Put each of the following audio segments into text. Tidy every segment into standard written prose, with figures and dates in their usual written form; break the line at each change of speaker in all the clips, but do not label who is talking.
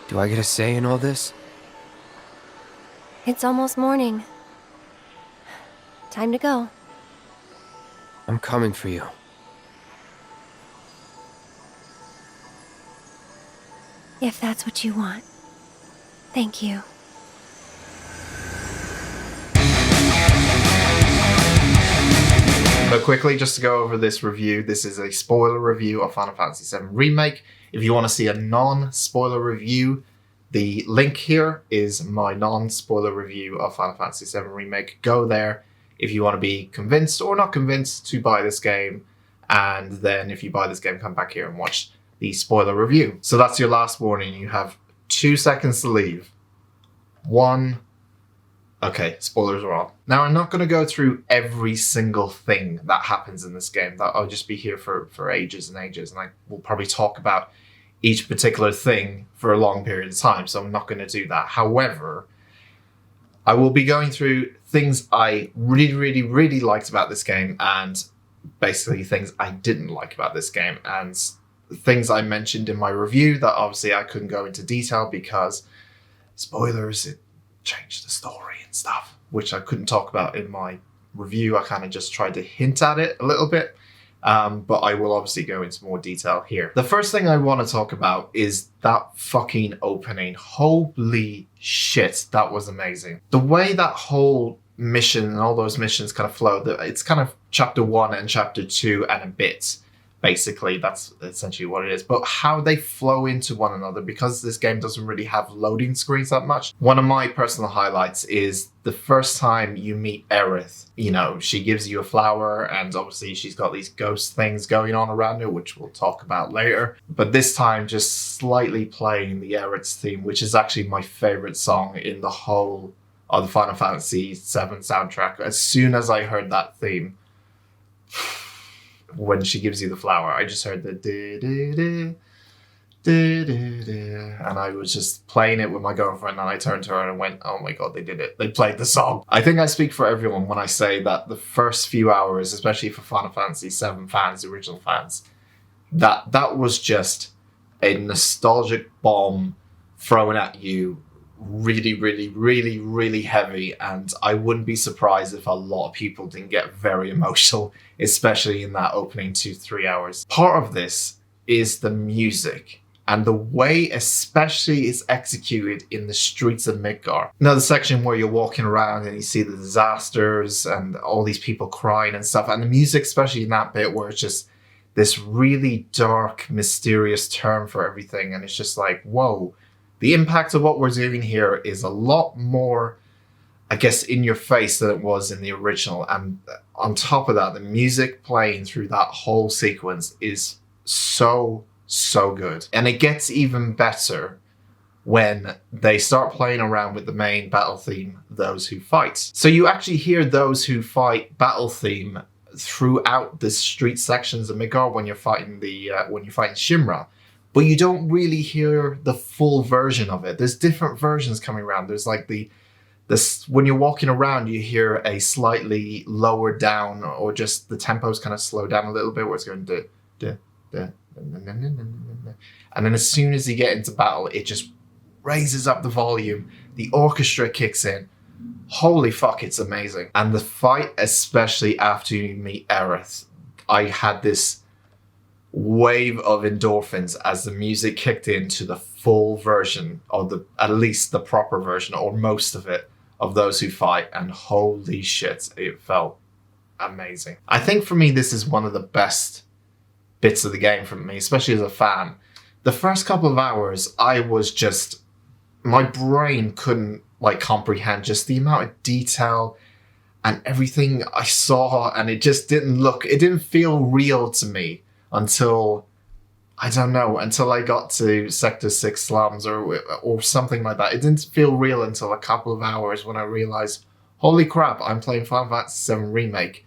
Do I get a say in all this?
It's almost morning. Time to go.
I'm coming for you.
If that's what you want. Thank you.
But quickly, just to go over this review, this is a spoiler review of Final Fantasy VII Remake. If you want to see a non-spoiler review, the link here is my non-spoiler review of Final Fantasy VII Remake. Go there if you want to be convinced or not convinced to buy this game. And then if you buy this game, come back here and watch the spoiler review. So that's your last warning. You have 2 seconds to leave. 1. Okay, spoilers are on. Now, I'm not going to go through every single thing that happens in this game. That I'll just be here for ages and ages, and I will probably talk about each particular thing for a long period of time, so I'm not going to do that. However, I will be going through things I really liked about this game, and basically things I didn't like about this game, and things I mentioned in my review that obviously I couldn't go into detail because spoilers, it changed the story and stuff, which I couldn't talk about in my review. I kind of just tried to hint at it a little bit, but I will obviously go into more detail here. The first thing I want to talk about is that fucking opening. Holy shit, that was amazing. The way that whole mission and all those missions kind of flow, it's kind of chapter 1 and chapter 2 and a bit. Basically, that's essentially what it is. But how they flow into one another, because this game doesn't really have loading screens that much. One of my personal highlights is the first time you meet Aerith. You know, she gives you a flower, and obviously she's got these ghost things going on around her, which we'll talk about later. But this time, just slightly playing the Aerith's theme, which is actually my favorite song in the whole of the Final Fantasy VII soundtrack. As soon as I heard that theme, when she gives you the flower, I just heard the and I was just playing it with my girlfriend, and I turned to her and went, oh my god, they did it. They played the song. I think I speak for everyone when I say that the first few hours, especially for Final Fantasy VII fans, the original fans, that was just a nostalgic bomb thrown at you really heavy, and I wouldn't be surprised if a lot of people didn't get very emotional, especially in that opening 2-3 hours. Part of this is the music and the way especially is executed in the streets of Midgar. Now, the section where you're walking around and you see the disasters and all these people crying and stuff, and the music, especially in that bit where it's just this really dark, mysterious turn for everything, and it's just like, whoa. The impact of what we're doing here is a lot more, I guess, in your face than it was in the original. And on top of that, the music playing through that whole sequence is so good. And it gets even better when they start playing around with the main battle theme, Those Who Fight. So you actually hear Those Who Fight battle theme throughout the street sections of Midgar when you're fighting Shimra. But you don't really hear the full version of it. There's different versions coming around. There's like this when you're walking around, you hear a slightly lower down, or just the tempo's kind of slow down a little bit, where it's going and then as soon as you get into battle, it just raises up the volume. The orchestra kicks in. Holy fuck, it's amazing. And the fight, especially after you meet Aerith, I had this wave of endorphins as the music kicked into the full version, or at least the proper version, or most of it, of Those Who Fight, and holy shit, it felt amazing. I think for me, this is one of the best bits of the game for me, especially as a fan. The first couple of hours, my brain couldn't comprehend just the amount of detail and everything I saw, and it just didn't feel real to me until I got to Sector 6 slums or something like that. It didn't feel real until a couple of hours when I realized, holy crap, I'm playing Final Fantasy VII Remake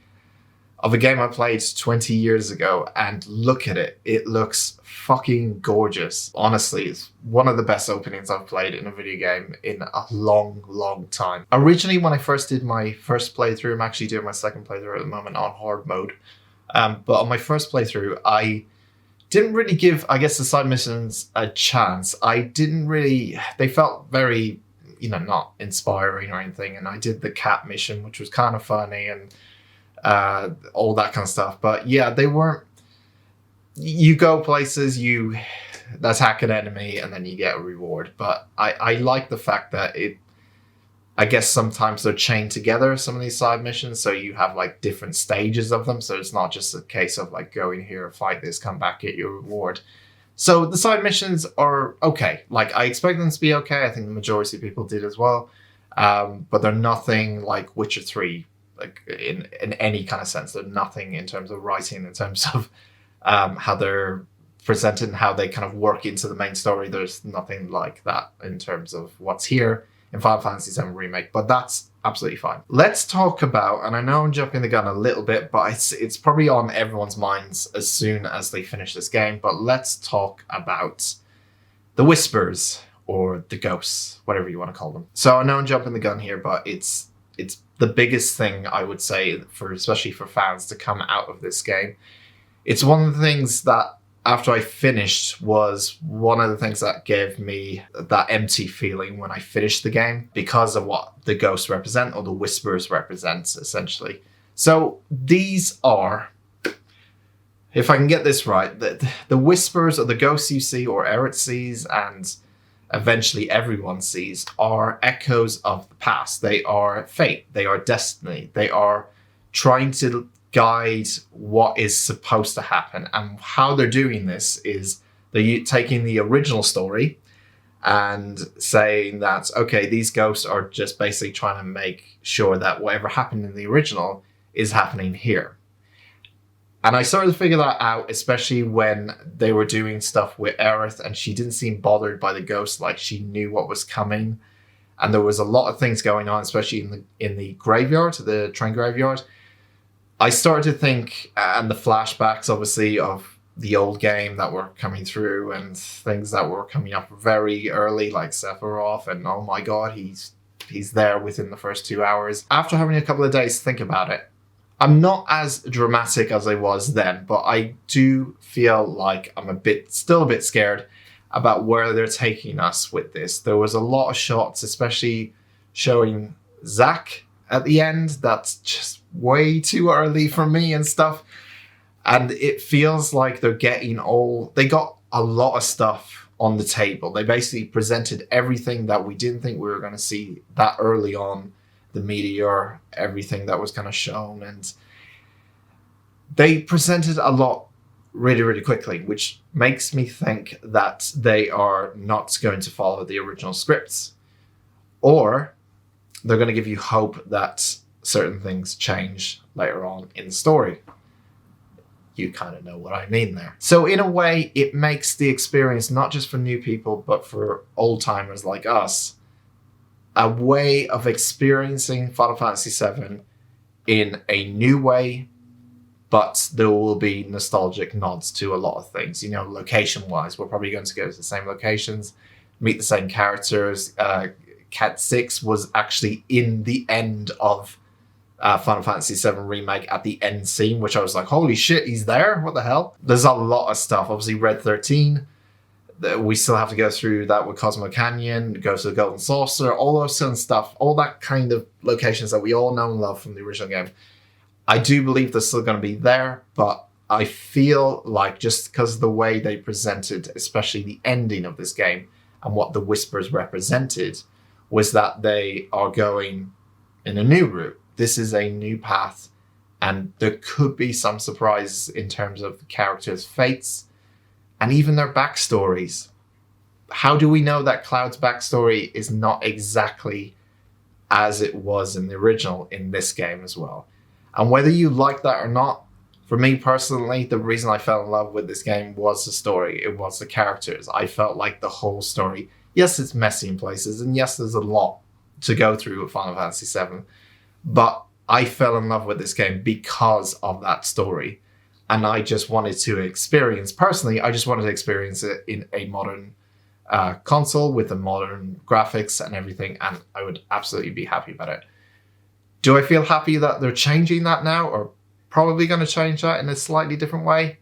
of a game I played 20 years ago, and look at it. It looks fucking gorgeous. Honestly, it's one of the best openings I've played in a video game in a long time. Originally, when I first did my first playthrough, I'm actually doing my second playthrough at the moment on hard mode, but on my first playthrough, I didn't really give, I guess, the side missions a chance. They felt very, not inspiring or anything. And I did the cat mission, which was kind of funny and all that kind of stuff. But yeah, they weren't, you go places, you attack an enemy, and then you get a reward. But I like the fact that I guess sometimes they're chained together, some of these side missions, so you have like different stages of them. So it's not just a case of like going here, fight this, come back, get your reward. So the side missions are okay. Like I expect them to be okay. I think the majority of people did as well. But they're nothing like Witcher 3, like in any kind of sense. They're nothing in terms of writing, in terms of how they're presented and how they kind of work into the main story. There's nothing like that in terms of what's here in Final Fantasy VII Remake, but that's absolutely fine. Let's talk about, and I know I'm jumping the gun a little bit, but it's probably on everyone's minds as soon as they finish this game, but let's talk about the Whispers, or the Ghosts, whatever you want to call them. So I know I'm jumping the gun here, but it's the biggest thing, I would say, especially for fans to come out of this game. It's one of the things that after I finished was one of the things that gave me that empty feeling when I finished the game, because of what the ghosts represent, or the Whispers represent, essentially. So these are, if I can get this right, the Whispers, or the ghosts you see, or Aerith sees, and eventually everyone sees, are echoes of the past. They are fate. They are destiny. They are trying to guide what is supposed to happen. And how they're doing this is they're taking the original story and saying that, okay, these ghosts are just basically trying to make sure that whatever happened in the original is happening here. And I started to figure that out, especially when they were doing stuff with Aerith, and she didn't seem bothered by the ghosts, like she knew what was coming. And there was a lot of things going on, especially in the graveyard, the train graveyard. I started to think, and the flashbacks, obviously, of the old game that were coming through, and things that were coming up very early, like Sephiroth, and oh my god, he's there within the first 2 hours. After having a couple of days to think about it, I'm not as dramatic as I was then, but I do feel like I'm still a bit scared about where they're taking us with this. There was a lot of shots, especially showing Zack at the end, that's just way too early for me and stuff. And it feels like they got a lot of stuff on the table. They basically presented everything that we didn't think we were going to see that early on. The meteor, everything that was kind of shown. And they presented a lot really, really quickly, which makes me think that they are not going to follow the original scripts. Or they're going to give you hope that certain things change later on in the story. You kind of know what I mean there. So in a way, it makes the experience, not just for new people, but for old-timers like us, a way of experiencing Final Fantasy VII in a new way, but there will be nostalgic nods to a lot of things. Location-wise, we're probably going to go to the same locations, meet the same characters. Cat 6 was actually in the end of Final Fantasy VII Remake at the end scene, which I was like, holy shit, he's there? What the hell? There's a lot of stuff. Obviously, Red 13, we still have to go through that with Cosmo Canyon, go to the Golden Saucer, all those kind of stuff, all that kind of locations that we all know and love from the original game. I do believe they're still going to be there, but I feel like just because of the way they presented, especially the ending of this game and what the Whispers represented, was that they are going in a new route. This is a new path, and there could be some surprises in terms of the characters' fates and even their backstories. How do we know that Cloud's backstory is not exactly as it was in the original in this game as well? And whether you like that or not, for me personally, the reason I fell in love with this game was the story. It was the characters. I felt like the whole story, yes, it's messy in places, and yes, there's a lot to go through with Final Fantasy VII, but I fell in love with this game because of that story. And I just wanted to experience, personally, I just wanted to experience it in a modern console with the modern graphics and everything, and I would absolutely be happy about it. Do I feel happy that they're changing that now, or probably going to change that in a slightly different way?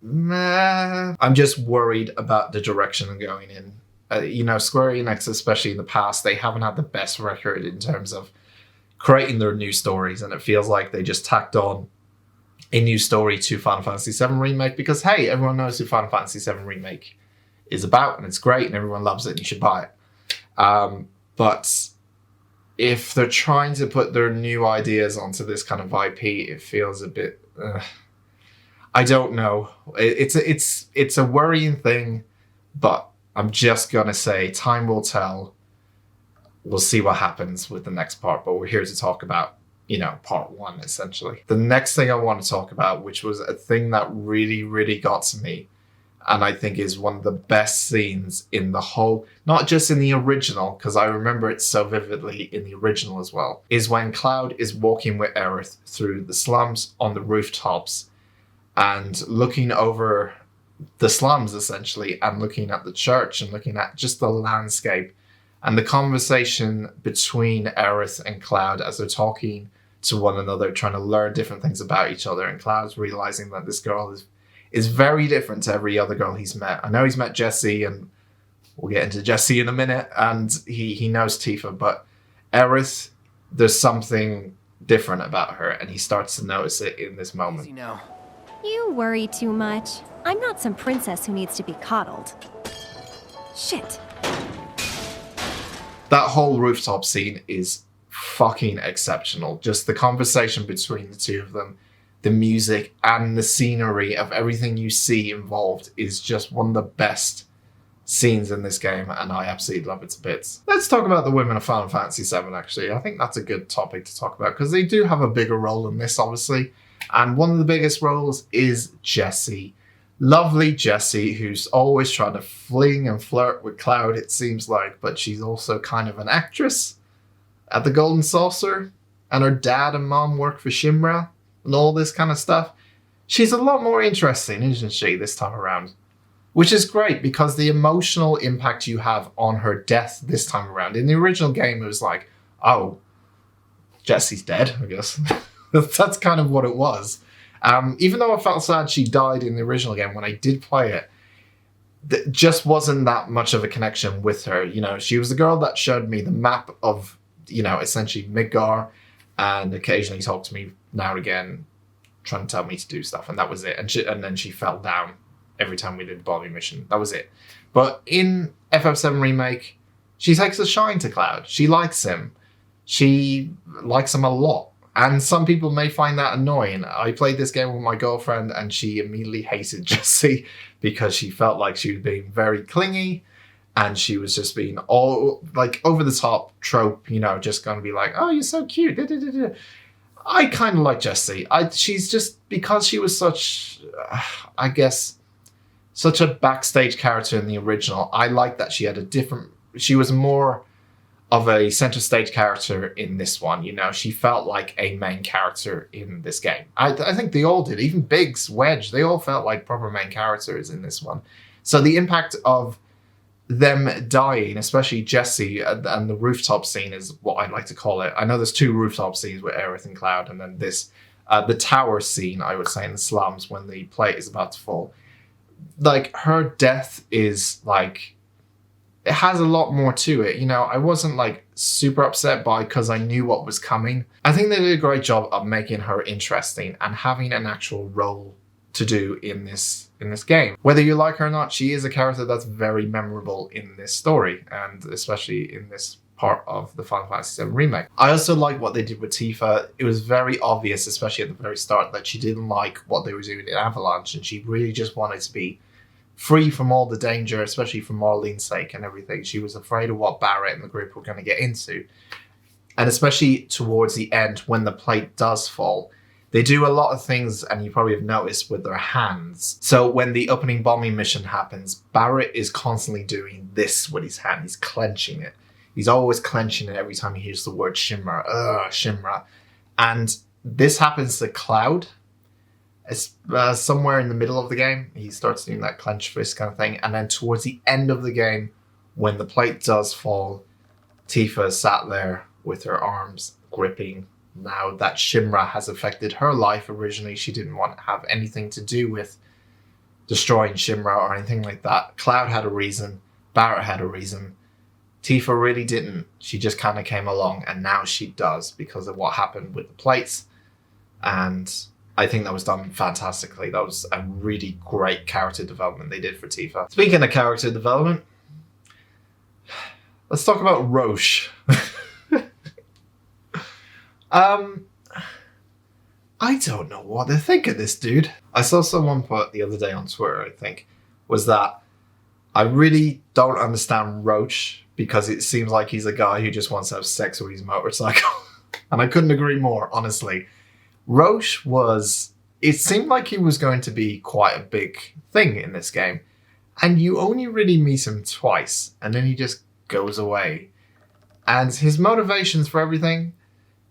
meh. I'm just worried about the direction I'm going in. Square Enix, especially in the past, they haven't had the best record in terms of creating their new stories, and it feels like they just tacked on a new story to Final Fantasy VII Remake because, hey, everyone knows who Final Fantasy VII Remake is about, and it's great, and everyone loves it, and you should buy it. But if they're trying to put their new ideas onto this kind of IP, it feels a bit... I don't know. It's a worrying thing, but I'm just going to say time will tell. We'll see what happens with the next part, but we're here to talk about, part one, essentially. The next thing I want to talk about, which was a thing that really, really got to me, and I think is one of the best scenes in the whole, not just in the original, because I remember it so vividly in the original as well, is when Cloud is walking with Aerith through the slums on the rooftops and looking over the slums, essentially, and looking at the church and looking at just the landscape and the conversation between Aerith and Cloud as they're talking to one another, trying to learn different things about each other, and Cloud's realizing that this girl is very different to every other girl he's met. I know he's met Jessie, and we'll get into Jessie in a minute, and he knows Tifa, but Aerith, there's something different about her, and he starts to notice it in this moment.
Easy now.
You worry too much. I'm not some princess who needs to be coddled. Shit.
That whole rooftop scene is fucking exceptional. Just the conversation between the two of them, the music and the scenery of everything you see involved is just one of the best scenes in this game, and I absolutely love it to bits. Let's talk about the women of Final Fantasy VII, actually. I think that's a good topic to talk about, because they do have a bigger role in this, obviously, and one of the biggest roles is Jessie. Lovely Jessie, who's always trying to fling and flirt with Cloud, it seems like, but she's also kind of an actress at the Golden Saucer, and her dad and mom work for Shinra, and all this kind of stuff. She's a lot more interesting, isn't she, this time around? Which is great, because the emotional impact you have on her death this time around. In the original game, it was like, oh, Jessie's dead, I guess. That's kind of what it was. Even though I felt sad she died in the original game, when I did play it, there just wasn't that much of a connection with her. She was the girl that showed me the map of, essentially Midgar, and occasionally talked to me now and again, trying to tell me to do stuff, and that was it. And then she fell down every time we did the bombing mission. That was it. But in FF7 Remake, she takes a shine to Cloud. She likes him. She likes him a lot. And some people may find that annoying. I played this game with my girlfriend, and she immediately hated Jessie because she felt like she was being very clingy, and she was just being all like over the top trope, just going to be like, oh, you're so cute. Da, da, da, da. I kind of like Jessie. She's just, because she was such, I guess, such a backstage character in the original. I like that she had she was more of a center stage character in this one. She felt like a main character in this game. I think they all did. Even Biggs, Wedge, they all felt like proper main characters in this one. So the impact of them dying, especially Jessie, and the rooftop scene is what I'd like to call it. I know there's two rooftop scenes with Aerith and Cloud, and then this, the tower scene, I would say, in the slums when the plate is about to fall. Like, her death is like, it has a lot more to it. I wasn't like super upset by, because I knew what was coming. I think they did a great job of making her interesting and having an actual role to do in this game. Whether you like her or not, she is a character that's very memorable in this story, and especially in this part of the Final Fantasy VII Remake. I also like what they did with Tifa. It was very obvious, especially at the very start, that she didn't like what they were doing in Avalanche, and she really just wanted to be free from all the danger, especially for Marlene's sake and everything. She was afraid of what Barrett and the group were going to get into. And especially towards the end, when the plate does fall, they do a lot of things, and you probably have noticed, with their hands. So when the opening bombing mission happens, Barrett is constantly doing this with his hand. He's clenching it. He's always clenching it every time he hears the word Shimra. Shimra. And this happens to Cloud. It's somewhere in the middle of the game. He starts doing that clenched fist kind of thing. And then towards the end of the game, when the plate does fall, Tifa sat there with her arms gripping. Now that Shimra has affected her life, originally she didn't want to have anything to do with destroying Shinra or anything like that. Cloud had a reason. Barrett had a reason. Tifa really didn't. She just kind of came along, and now she does because of what happened with the plates. And I think that was done fantastically. That was a really great character development they did for Tifa. Speaking of character development, let's talk about Roche. I don't know what to think of this dude. I saw someone put the other day on Twitter, I think, was that I really don't understand Roach because it seems like he's a guy who just wants to have sex with his motorcycle. And I couldn't agree more, honestly. Roche it seemed like he was going to be quite a big thing in this game. And you only really meet him twice, and then he just goes away. And his motivations for everything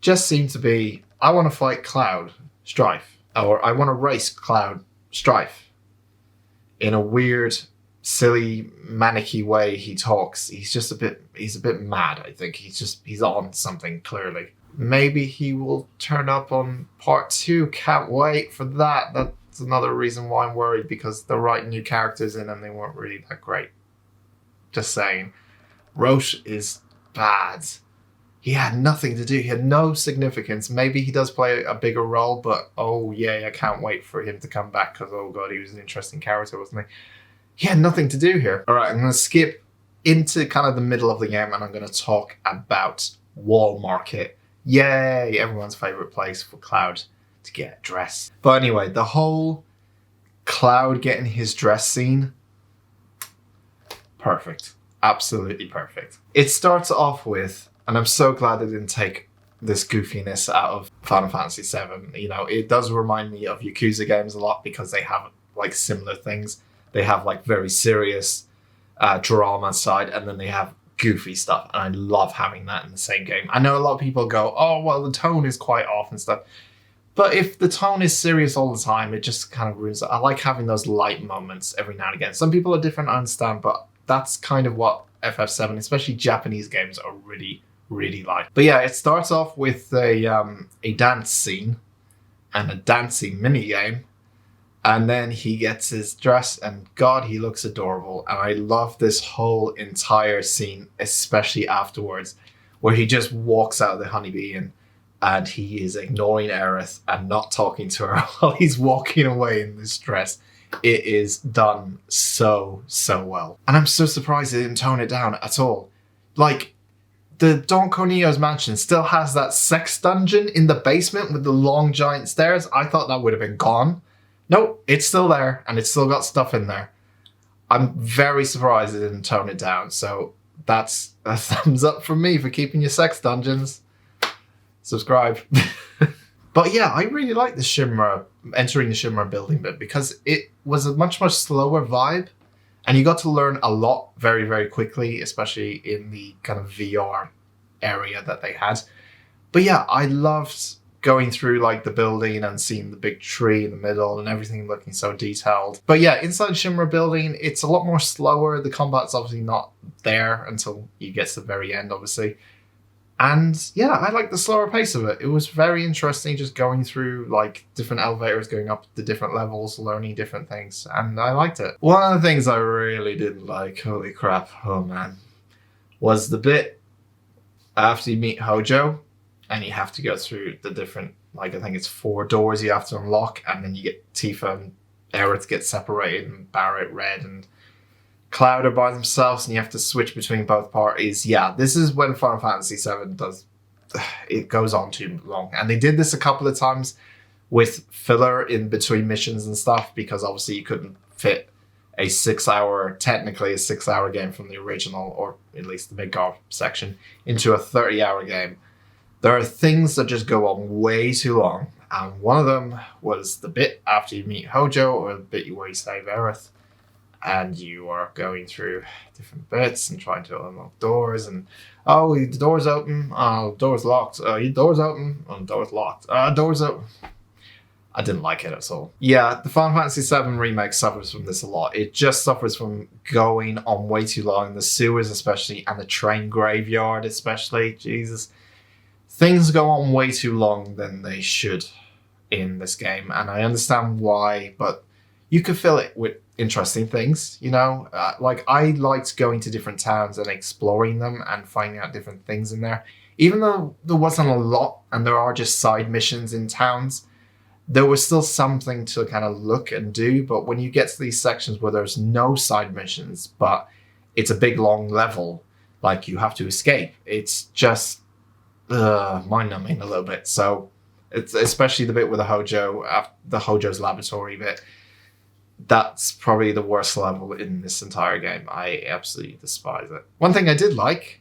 just seem to be, I want to fight Cloud, Strife. Or I want to race Cloud, Strife. In a weird, silly, manicky way he talks. He's a bit mad, I think. He's on something, clearly. Maybe he will turn up on part 2. Can't wait for that. That's another reason why I'm worried, because they're writing new characters in and they weren't really that great. Just saying. Roche is bad. He had nothing to do. He had no significance. Maybe he does play a bigger role, but oh yeah, I can't wait for him to come back because, oh god, he was an interesting character, wasn't he? He had nothing to do here. All right, I'm going to skip into kind of the middle of the game and I'm going to talk about Wall Market. Yay, everyone's favorite place for Cloud to get dressed. But anyway, the whole Cloud getting his dress scene, perfect. Absolutely perfect. It starts off with, and I'm so glad they didn't take this goofiness out of Final Fantasy VII. You know, it does remind me of Yakuza games a lot because they have like similar things. They have like very serious drama side, and then they have goofy stuff. And I love having that in the same game. I know a lot of people go, oh, well, the tone is quite off and stuff. But if the tone is serious all the time, it just kind of ruins it. I like having those light moments every now and again. Some people are different, I understand, but that's kind of what FF7, especially Japanese games, are really, really like. But yeah, it starts off with a dance scene and a dancing mini game. And then he gets his dress, and God, he looks adorable. And I love this whole entire scene, especially afterwards, where he just walks out of the Honeybee Inn and he is ignoring Aerith and not talking to her while he's walking away in this dress. It is done so, so well. And I'm so surprised they didn't tone it down at all. Like, the Don Corneo's mansion still has that sex dungeon in the basement with the long giant stairs. I thought that would have been gone. Nope, it's still there, and it's still got stuff in there. I'm very surprised they didn't tone it down, so that's a thumbs up from me for keeping your sex dungeons. Subscribe. But yeah, I really like the Shinra, entering the Shinra building bit, because it was a much, much slower vibe, and you got to learn a lot very, very quickly, especially in the kind of VR area that they had. But yeah, I loved going through like the building and seeing the big tree in the middle and everything looking so detailed. But yeah, inside Shinra building, it's a lot more slower. The combat's obviously not there until you get to the very end, obviously. And yeah, I like the slower pace of it. It was very interesting just going through like different elevators, going up the different levels, learning different things. And I liked it. One of the things I really didn't like, holy crap, oh man, was the bit after you meet Hojo, and you have to go through the different, like I think it's 4 doors you have to unlock, and then you get Tifa and Aerith get separated, and Barrett, Red, and Cloud are by themselves, and you have to switch between both parties. Yeah, this is when Final Fantasy VII it goes on too long. And they did this a couple of times with filler in between missions and stuff, because obviously you couldn't fit technically a 6-hour game from the original, or at least the Midgar section, into a 30-hour game. There are things that just go on way too long, and one of them was the bit after you meet Hojo, or the bit where you save Aerith, and you are going through different bits and trying to unlock doors, and oh, the door's open, oh, door's locked, door's open, oh, door's locked, door's open. I didn't like it at all. Yeah, the Final Fantasy VII Remake suffers from this a lot. It just suffers from going on way too long, the sewers especially, and the train graveyard especially, Jesus. Things go on way too long than they should in this game, and I understand why, but you could fill it with interesting things, you know? Like, I liked going to different towns and exploring them and finding out different things in there. Even though there wasn't a lot and there are just side missions in towns, there was still something to kind of look and do. But when you get to these sections where there's no side missions, but it's a big long level, like you have to escape, it's just mind-numbing a little bit. So it's especially the bit with the Hojo's laboratory bit. That's probably the worst level in this entire game. I absolutely despise it. One thing I did like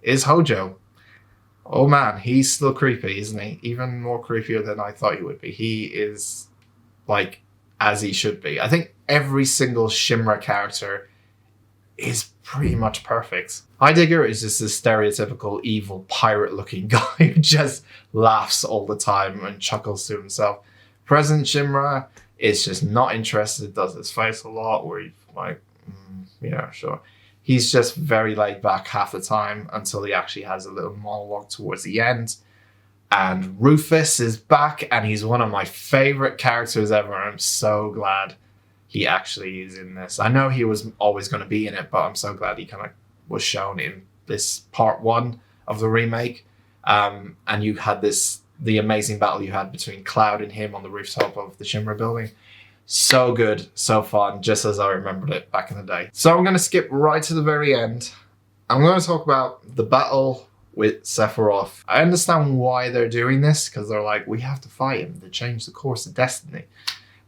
is Hojo. Oh man, he's still creepy, isn't he? Even more creepier than I thought he would be. He is, like, as he should be. I think every single Shinra character is pretty much perfect. Heidegger is just a stereotypical evil pirate-looking guy who just laughs all the time and chuckles to himself. Present Shinra is just not interested, does his face a lot, where he's like, yeah, sure. He's just very laid back half the time until he actually has a little monologue towards the end. And Rufus is back, and he's one of my favorite characters ever. I'm so glad he actually is in this. I know he was always going to be in it, but I'm so glad he kind of was shown in this part 1 of the remake. And you had the amazing battle you had between Cloud and him on the rooftop of the Shinra building. So good, so fun, just as I remembered it back in the day. So I'm going to skip right to the very end. I'm going to talk about the battle with Sephiroth. I understand why they're doing this, because they're like, we have to fight him to change the course of destiny.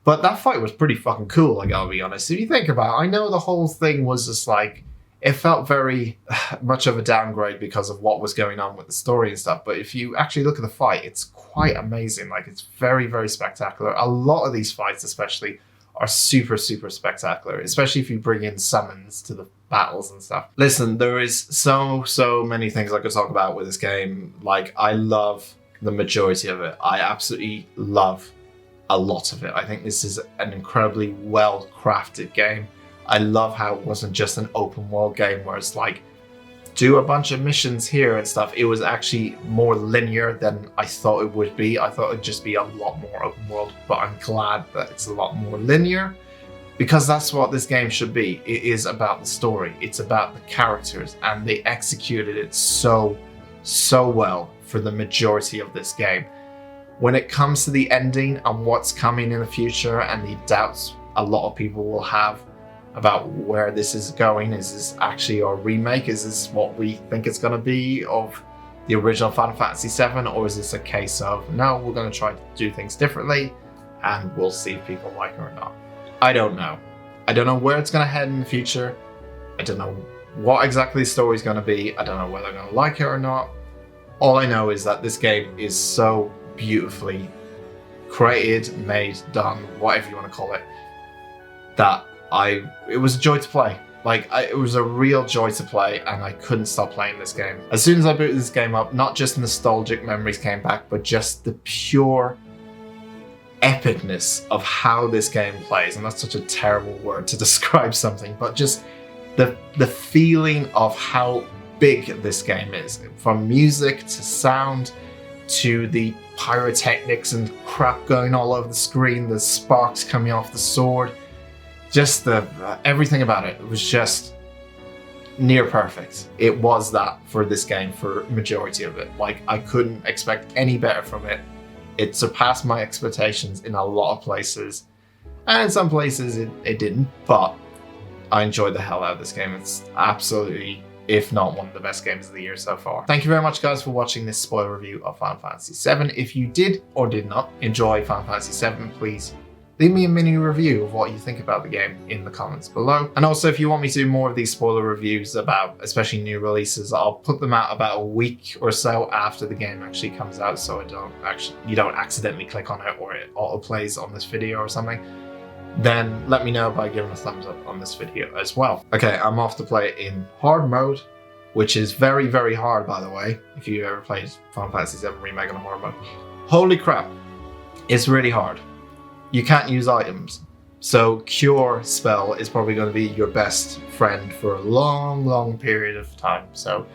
But that fight was pretty fucking cool, I gotta be honest. If you think about it, I know the whole thing was just like, it felt very much of a downgrade because of what was going on with the story and stuff. But if you actually look at the fight, it's quite amazing. Like, it's very, very spectacular. A lot of these fights, especially, are super, super spectacular, especially if you bring in summons to the battles and stuff. Listen, there is so many things I could talk about with this game. Like, I love the majority of it. I absolutely love a lot of it. I think this is an incredibly well-crafted game. I love how it wasn't just an open world game where it's like, do a bunch of missions here and stuff. It was actually more linear than I thought it would be. I thought it'd just be a lot more open world, but I'm glad that it's a lot more linear, because that's what this game should be. It is about the story. It's about the characters, and they executed it so well for the majority of this game. When it comes to the ending and what's coming in the future and the doubts a lot of people will have about where this is going, is this actually our remake? Is this what we think it's going to be of the original Final Fantasy VII? Or is this a case of, no, we're going to try to do things differently and we'll see if people like it or not? I don't know. I don't know where it's going to head in the future. I don't know what exactly the story is going to be. I don't know whether I'm going to like it or not. All I know is that this game is so beautifully created, made, done, whatever you want to call it, that it was a joy to play. Like, it was a real joy to play, and I couldn't stop playing this game. As soon as I booted this game up, not just nostalgic memories came back, but just the pure epicness of how this game plays. And that's such a terrible word to describe something, but just the feeling of how big this game is. From music to sound to the pyrotechnics and crap going all over the screen, the sparks coming off the sword. Just everything about it was just near perfect. It was that for this game for majority of it. Like, I couldn't expect any better from it. It surpassed my expectations in a lot of places, and in some places it didn't, but I enjoyed the hell out of this game. It's absolutely, if not one of the best games of the year so far. Thank you very much, guys, for watching this spoiler review of Final Fantasy VII. If you did or did not enjoy Final Fantasy VII, please leave me a mini review of what you think about the game in the comments below. And also, if you want me to do more of these spoiler reviews about especially new releases, I'll put them out about a week or so after the game actually comes out, so you don't accidentally click on it or it auto plays on this video or something. Then let me know by giving a thumbs up on this video as well. Okay, I'm off to play it in hard mode, which is very, very hard, by the way, if you ever played Final Fantasy VII Remake on hard mode. Holy crap, it's really hard. You can't use items, so Cure spell is probably going to be your best friend for a long period of time. So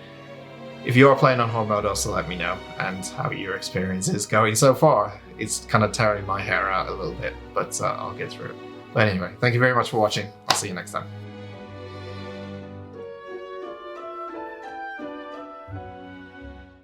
if you are playing on hard mode, also let me know and how your experience is going so far. It's kind of tearing my hair out a little bit, but I'll get through it. But anyway, thank you very much for watching. I'll see you next time.